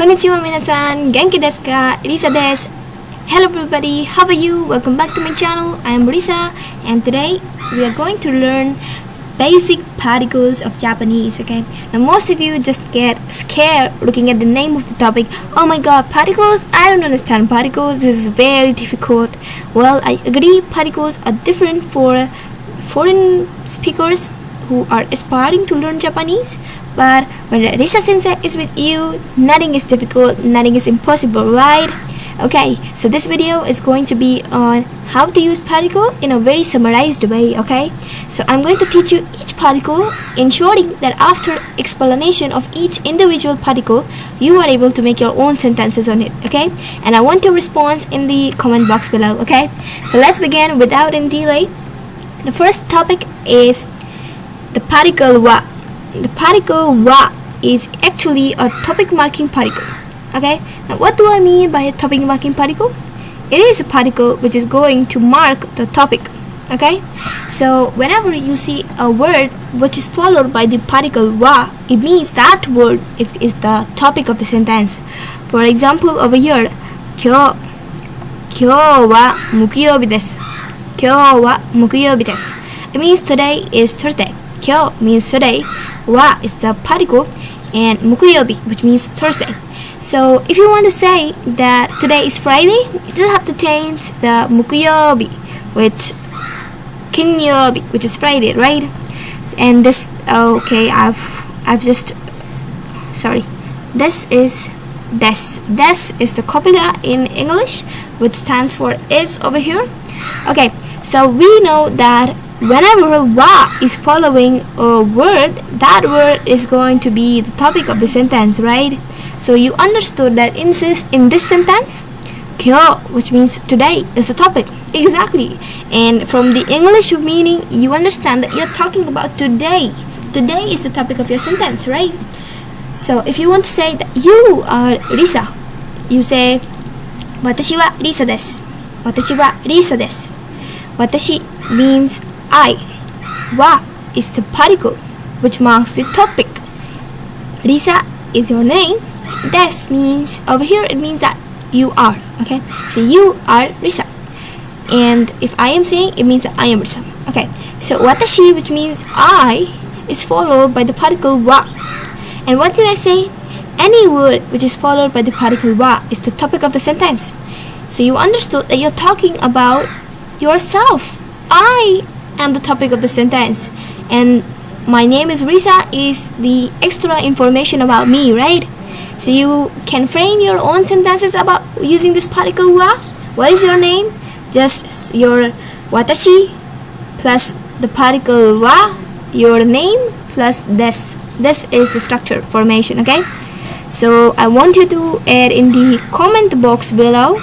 Konnichiwa minasan, genki desu ka? Risa desu. Hello everybody, how are you? Welcome back to my channel. I am Risa and today we are going to learn basic particles of Japanese, okay? Now most of you just get scared looking at the name of the topic. Oh my god, particles? I don't understand particles. This is very difficult. Well, I agree particles are different for foreign speakers who are aspiring to learn Japanese, but when Risa sensei is with you, nothing is difficult, nothing is impossible, right? Okay, so this video is going to be on how to use particle in a very summarized way, okay? So I'm going to teach you each particle, ensuring that after explanation of each individual particle, you are able to make your own sentences on it, okay? And I want your response in the comment box below, okay? So let's begin without any delay. The first topic is the particle wa. The particle wa is actually a topic marking particle. Okay, now what do I mean by a topic marking particle? It is a particle which is going to mark the topic. Okay, so whenever you see a word which is followed by the particle wa, it means that word is the topic of the sentence. For example, over here, kyou wa mukuyobi desu. Kyou wa mukuyobi desu. It means today is Thursday. Kyou means today, wa is the particle, and mukuyobi, which means Thursday. So if you want to say that today is Friday, you just have to change the mukuyobi with kinyobi, which is Friday, right? And this, okay, I've just, sorry, this is des. Des is the copula in English, which stands for is over here. Okay, so we know that whenever wa is following a word, that word is going to be the topic of the sentence, right? So you understood that in this sentence, kyou, which means today, is the topic. Exactly. And from the English meaning, you understand that you're talking about today. Today is the topic of your sentence, right? So if you want to say that you are Risa, you say, watashi wa Risa desu. Watashi wa Risa desu. Watashi means I. Wa is the particle which marks the topic. Risa is your name. Des means over here, it means that you are. Okay, so you are Risa. And if I am saying, it means that I am Risa. Okay, so watashi, which means I, is followed by the particle wa. And what did I say? Any word which is followed by the particle wa is the topic of the sentence. So you understood that you're talking about yourself. I am the topic of the sentence, and my name is Risa is the extra information about me, right? So you can frame your own sentences about using this particle wa. What is your name? Just your watashi plus the particle wa, your name plus des. This is the structure formation, okay? So I want you to add in the comment box below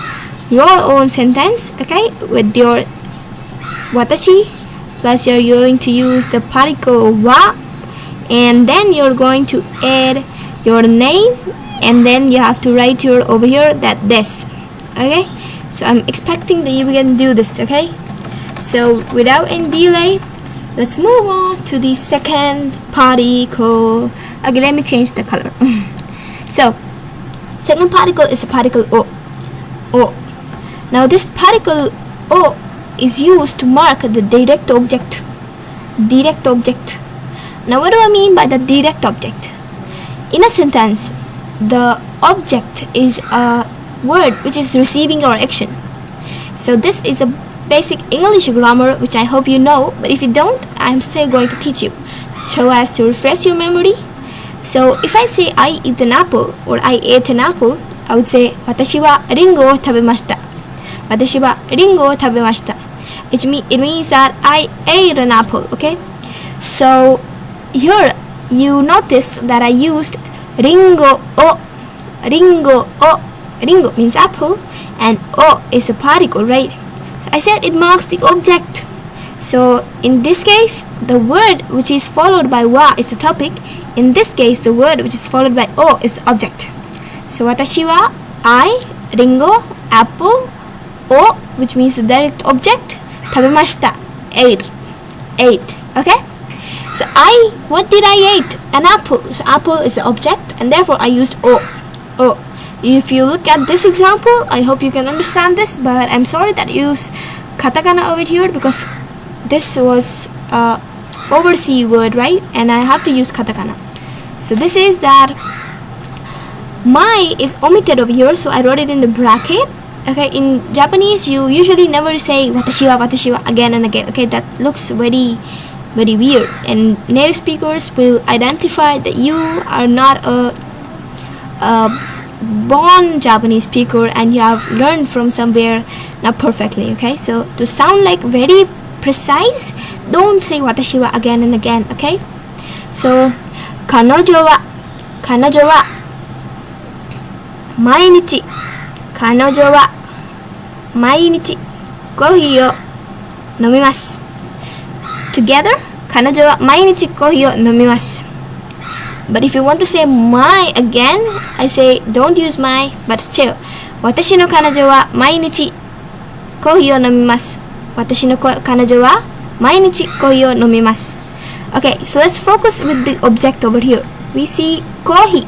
your own sentence, okay, with your watashi plus you're going to use the particle wa, and then you're going to add your name, and then you have to write your over here that des. Okay, so I'm expecting that you can do this. Okay, so without any delay, let's move on to the second particle. Okay, let me change the color. So second particle is the particle o. O. Now this particle o is used to mark the direct object. Direct object. Now what do I mean by the direct object? In a sentence, the object is a word which is receiving your action. So this is a basic English grammar which I hope you know, but if you don't, I'm still going to teach you so as to refresh your memory. So if I say I eat an apple or I ate an apple, I would say watashi wa ringo wo tabemashita. Watashi wa ringo wo tabemashita. It means that I ate an apple, okay? So here you notice that I used ringo o. Ringo o. Ringo means apple, and o is a particle, right? So I said it marks the object. So in this case, the word which is followed by wa is the topic. In this case, the word which is followed by o is the object. So watashi wa I, ringo, apple, o, which means the direct object, tabemashita, ate. Okay, so what did I eat? An apple. So apple is the object, and therefore I used o. If you look at this example, I hope you can understand this, but I'm sorry that I use katakana over here because this was overseas word, right? And I have to use katakana. So this is that my is omitted over here, so I wrote it in the bracket. Okay, in Japanese you usually never say watashi wa again and again. Okay, that looks very weird, and native speakers will identify that you are not a born Japanese speaker and you have learned from somewhere not perfectly. Okay, so to sound like very precise, don't say watashi wa again and again. Okay, so kanojo wa mainichi kohi o nomimasu. Together, kanojo wa mainichi kohi o nomimasu. But if you want to say my again, I say don't use my, but still, watashi no kanojo wa mainichi kohi o nomimasu. Watashi no kanojo wa mainichi kohi o nomimasu. Okay, so let's focus with the object over here. We see kohi.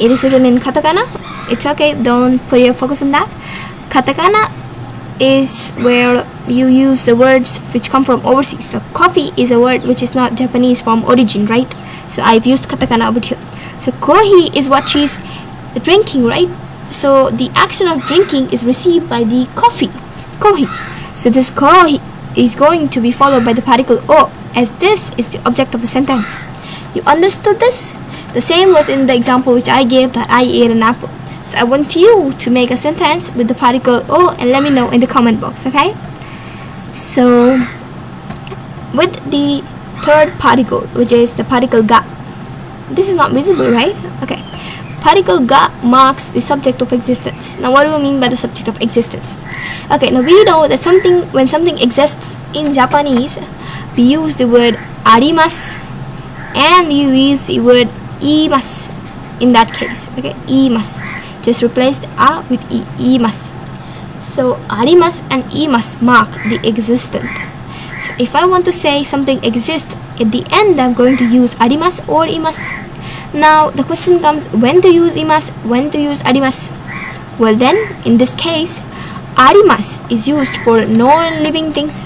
It is written in katakana. It's okay, don't put your focus on that. Katakana is where you use the words which come from overseas. So coffee is a word which is not Japanese from origin, right? So I've used katakana over here. So kohi is what she's drinking, right? So the action of drinking is received by the coffee, kohi. So this kohi is going to be followed by the particle o, as this is the object of the sentence. You understood this? The same was in the example which I gave, that I ate an apple. So I want you to make a sentence with the particle o and let me know in the comment box, okay? So with the third particle, which is the particle ga. This is not visible, right? Okay. Particle ga marks the subject of existence. Now what do we mean by the subject of existence? Okay, now we know that when something exists in Japanese, we use the word arimasu and you use the word imasu in that case. Okay, imasu. Just replace the a with e, imasu. So arimasu and imasu mark the existence. So if I want to say something exists, at the end I'm going to use arimasu or imasu. Now the question comes, when to use imasu, when to use arimasu? Well then, in this case, arimasu is used for non-living things,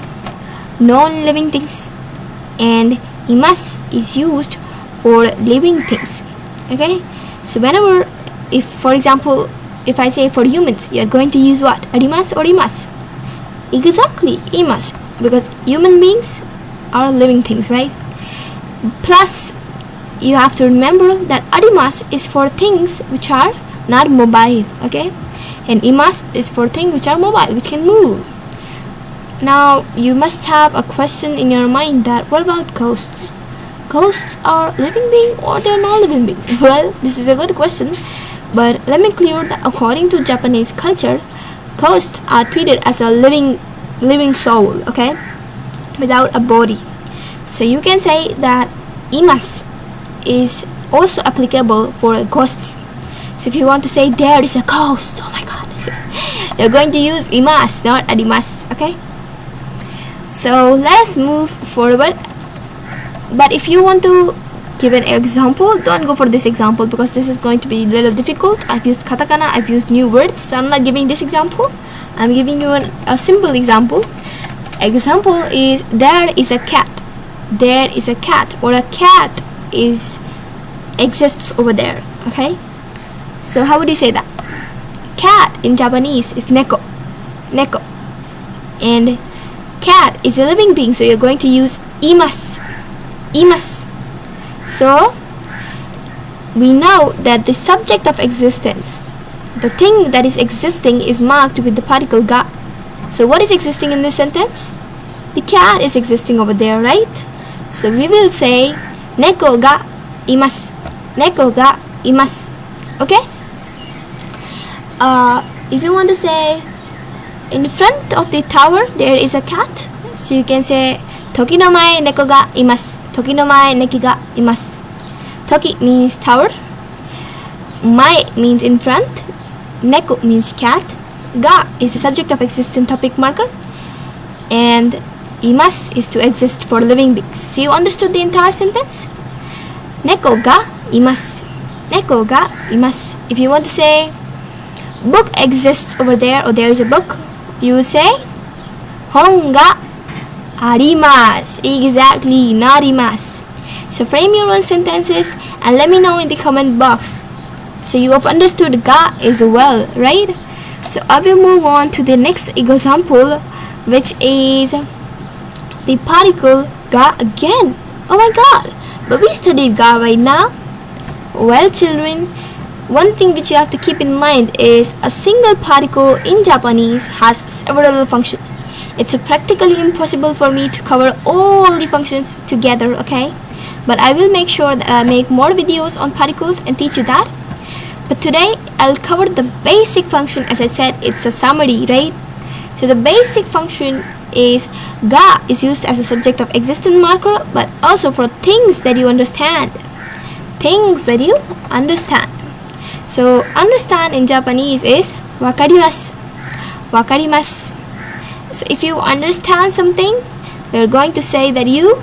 and imasu is used for living things. Okay, so whenever, if for example, if I say for humans, you are going to use what? Arimasu or imasu? Exactly, imasu, because human beings are living things, right? Plus, you have to remember that arimasu is for things which are not mobile, okay? And imasu is for things which are mobile, which can move. Now, you must have a question in your mind that, what about ghosts? Ghosts are living being or they're not living being? Well, this is a good question, but let me clear that according to Japanese culture, ghosts are treated as a living soul, okay, without a body. So you can say that imasu is also applicable for ghosts. So if you want to say there is a ghost, oh my god, you're going to use imasu, not arimasu, okay? So let's move forward. But if you want to give an example, don't go for this example because this is going to be a little difficult. I've used katakana, I've used new words, so I'm not giving this example. I'm giving you a simple example. Example is, there is a cat. There is a cat, or a cat exists over there, okay? So how would you say that? Cat in Japanese is neko, and cat is a living being, so you're going to use imasu. So we know that the subject of existence, the thing that is existing, is marked with the particle ga. So what is existing in this sentence? The cat is existing over there, right? So we will say neko ga imasu. Neko ga imasu. Okay? If you want to say in front of the tower there is a cat, so you can say toki no mae neko ga imasu. Toki no mae neki ga imasu. Toki means tower, mae means in front, neko means cat, ga is the subject of existent topic marker, and imasu is to exist for living beings. So you understood the entire sentence? Neko ga imasu. Neko ga imasu. If you want to say book exists over there, or there is a book, you will say 本があります. Exactly, narimasu. So frame your own sentences and let me know in the comment box. So you have understood ga as well, right? So I will move on to the next example, which is the particle ga again. Oh my god, but we studied ga right now. Well children, one thing which you have to keep in mind is a single particle in Japanese has several functions. It's practically impossible for me to cover all the functions together, okay? But I will make sure that I make more videos on particles and teach you that. But today I'll cover the basic function. As I said, it's a summary, right? So the basic function is ga is used as a subject of existent marker, but also for things that you understand. Things that you understand. So understand in Japanese is wakarimasu. Wakarimasu. So if you understand something, you're going to say that you,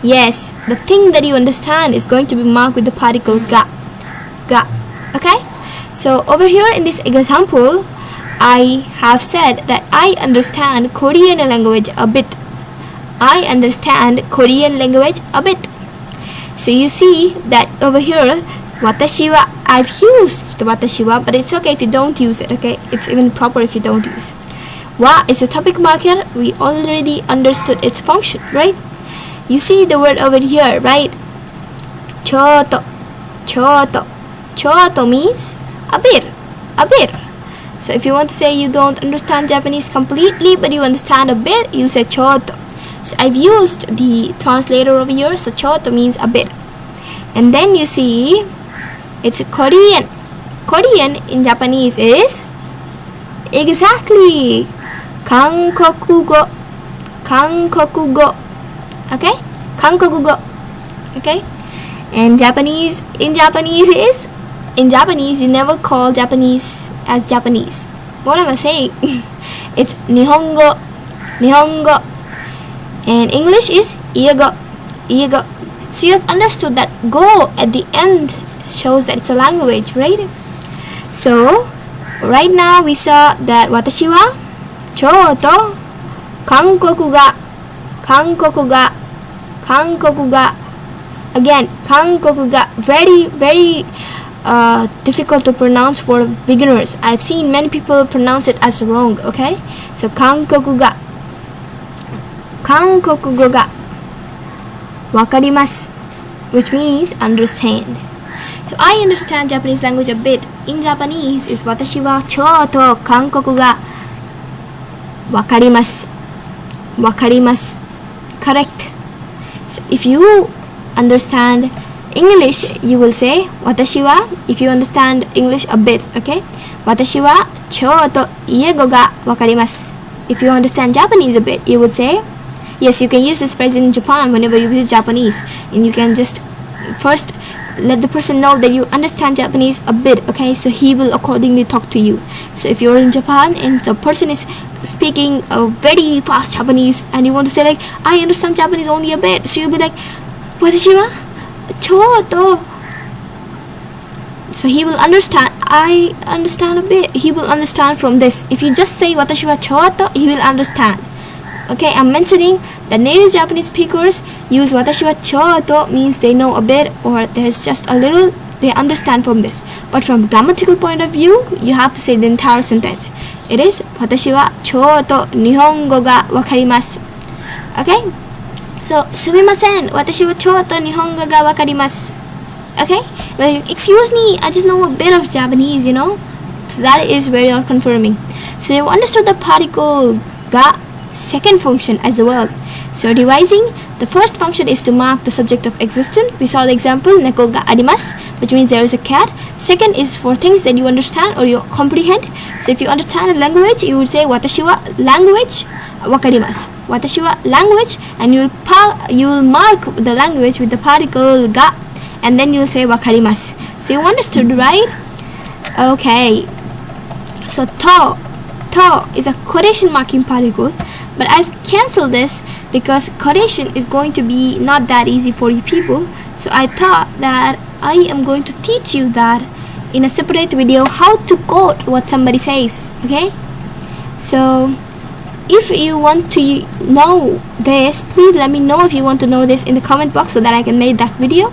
yes, the thing that you understand is going to be marked with the particle ga. Ga. Okay? So over here in this example, I have said that I understand Korean language a bit. I understand Korean language a bit. So you see that over here, watashi wa, I've used watashi wa, but it's okay if you don't use it, okay? It's even proper if you don't use. Wa is a topic marker. We already understood its function, right? You see the word over here, right? Choto. Choto. Choto means a bit. A bit. So if you want to say you don't understand Japanese completely, but you understand a bit, you'll say choto. So I've used the translator over here, so choto means a bit. And then you see, it's Korean. Korean in Japanese is exactly Kankokugo. Kankokugo. Okay? Kankokugo. Okay? And Japanese in Japanese is, in Japanese you never call Japanese as Japanese. What am I saying? It's Nihongo. Nihongo. And English is Iego. Iego. So you have understood that go at the end shows that it's a language, right? So right now we saw that watashi wa choto Kankoku ga. Kankoku ga. Kankoku ga. Again, Kankoku ga. Very, very difficult to pronounce for beginners. I've seen many people pronounce it as wrong, okay? So Kankoku ga. Kankoku ga. Wakarimasu, which means understand. So I understand Japanese language a bit. In Japanese is watashi wa choto Kankoku ga wakarimasu. Wakarimasu. Correct. So if you understand English, you will say watashi wa, if you understand English a bit, okay? Watashi wa choto iego ga wakarimasu. If you understand Japanese a bit, you would say, yes, you can use this phrase in Japan whenever you visit Japanese, and you can just first let the person know that you understand Japanese a bit, okay? So he will accordingly talk to you. So if you're in Japan and the person is speaking a very fast Japanese and you want to say like, I understand Japanese only a bit, so you'll be like, watashi wa choto. So he will understand, I understand a bit, he will understand from this. If you just say watashi wa choto, he will understand. Okay, I'm mentioning that native Japanese speakers use watashi wa choto means they know a bit, or there's just a little, they understand from this. But from grammatical point of view, you have to say the entire sentence. It is watashi wa choto nihongo ga wakarimasu. Okay? So, sumimasen, watashi wa choto nihongo ga wakarimasu. Okay? Like, excuse me, I just know a bit of Japanese, you know? So that is where you're confirming. So you understood the particle ga second function as well. So revising, the first function is to mark the subject of existent. We saw the example neko ga arimasu, which means there is a cat. Second is for things that you understand or you comprehend. So if you understand a language, you would say watashi wa language wakarimasu. Watashi wa language, and you will mark the language with the particle ga, and then you will say wakarimasu. So you understood, right? Okay. So to is a quotation marking particle, but I've cancelled this because quotation is going to be not that easy for you people. So I thought that I am going to teach you that in a separate video how to quote what somebody says. Okay, so if you want to know this, please let me know if you want to know this in the comment box so that I can make that video.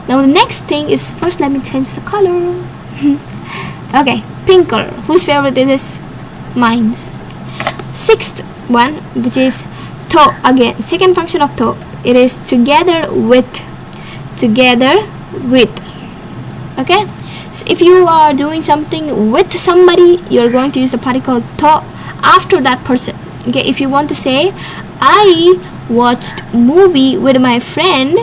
Now the next thing is, first let me change the color. Okay, pink color. Whose favorite it is? Mine's. Sixth one, which is to. Again, second function of to. It is together with. Together with. Okay, so if you are doing something with somebody, you're going to use the particle to after that person. Okay, if you want to say, I watched movie with my friend.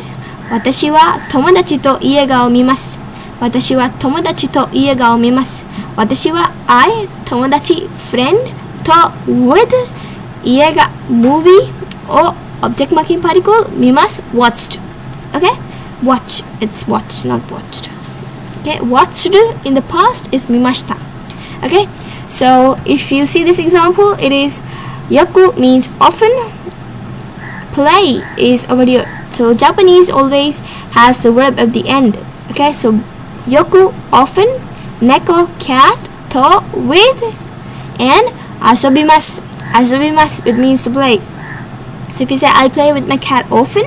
私は友達と映画を見ます。私は友達と映画を見ます。私は I 友達 friend と with 映画 movie を object marking particle 見ます watched. Okay, watch, it's watched, not watched. Okay, watched in the past is 見ました。Okay, so if you see this example, it is よく means often, play is over here. So Japanese always has the verb at the end. Okay, so yoku often, neko cat, to with, and asobimasu. Asobimasu, it means to play. So if you say I play with my cat often,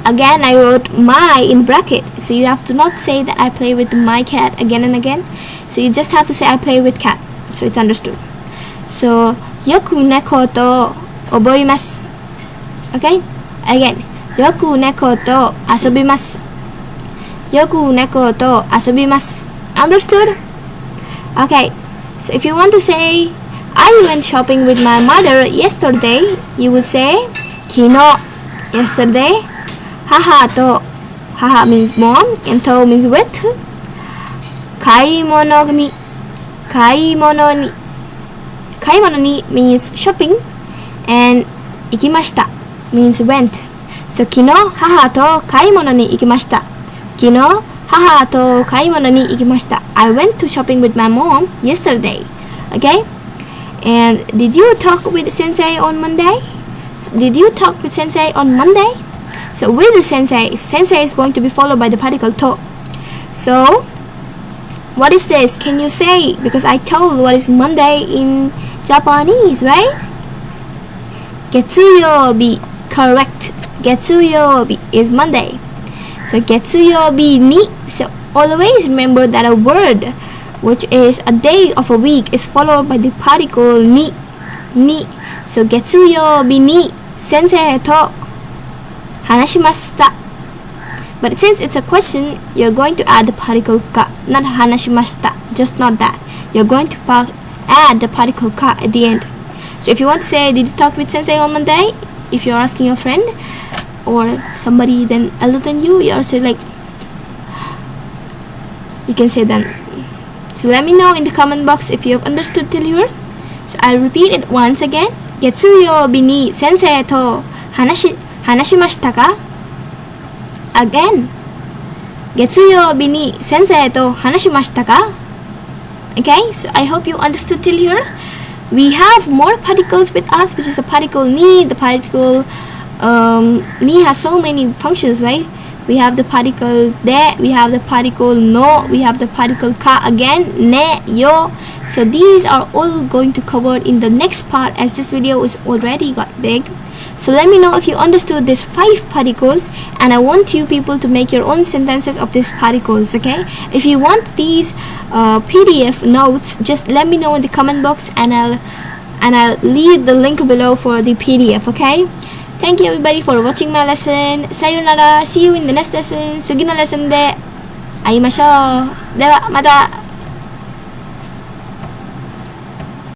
again I wrote my in bracket. So you have to not say that I play with my cat again and again. So you just have to say I play with cat. So it's understood. So yoku neko to oboimasu. Okay, again. よく猫と遊びます。よく猫と遊びます。Understood? Okay, so if you want to say, I went shopping with my mother yesterday, you would say, 昨日 yesterday, 母と 母 means mom, and と means with, 買い物に 買い物に 買い物に means shopping, and 行きました means went. So 昨日母と買い物に行きました。昨日母と買い物に行きました。I went to shopping with my mom yesterday. Okay? And did you talk with sensei on Monday? Did you talk with sensei on Monday? So with the sensei is going to be followed by the particle to. So what is this? Can you say? Because I told what is Monday in Japanese, right? 月曜日 correct. 月曜日 is Monday. So 月曜日に so always remember that a word which is a day of a week is followed by the particle ni. So 月曜日に先生と話しました。But since it's a question, you're going to add the particle ka, not 話しました. Just not that. You're going to add the particle ka at the end. So if you want to say, did you talk with sensei on Monday? If you're asking your friend or somebody then older than you, you say like, you can say that. So let me know in the comment box if you have understood till here. So I'll repeat it once again. 月曜日に先生と話しましたか? Again. 月曜日に先生と話しましたか? Okay, so I hope you understood till here. We have more particles with us, which is the particle ni, the particle ni has so many functions, right? We have the particle de, we have the particle no, we have the particle ka again, ne, yo. So these are all going to cover in the next part, as this video is already got big. So let me know if you understood these 5 particles, and I want you people to make your own sentences of these particles, okay? If you want these PDF notes, just let me know in the comment box, and I'll leave the link below for the PDF, okay? Thank you everybody for watching my lesson. Sayonara. See you in the next lesson. 次のレッスンで会いましょう。ではまた。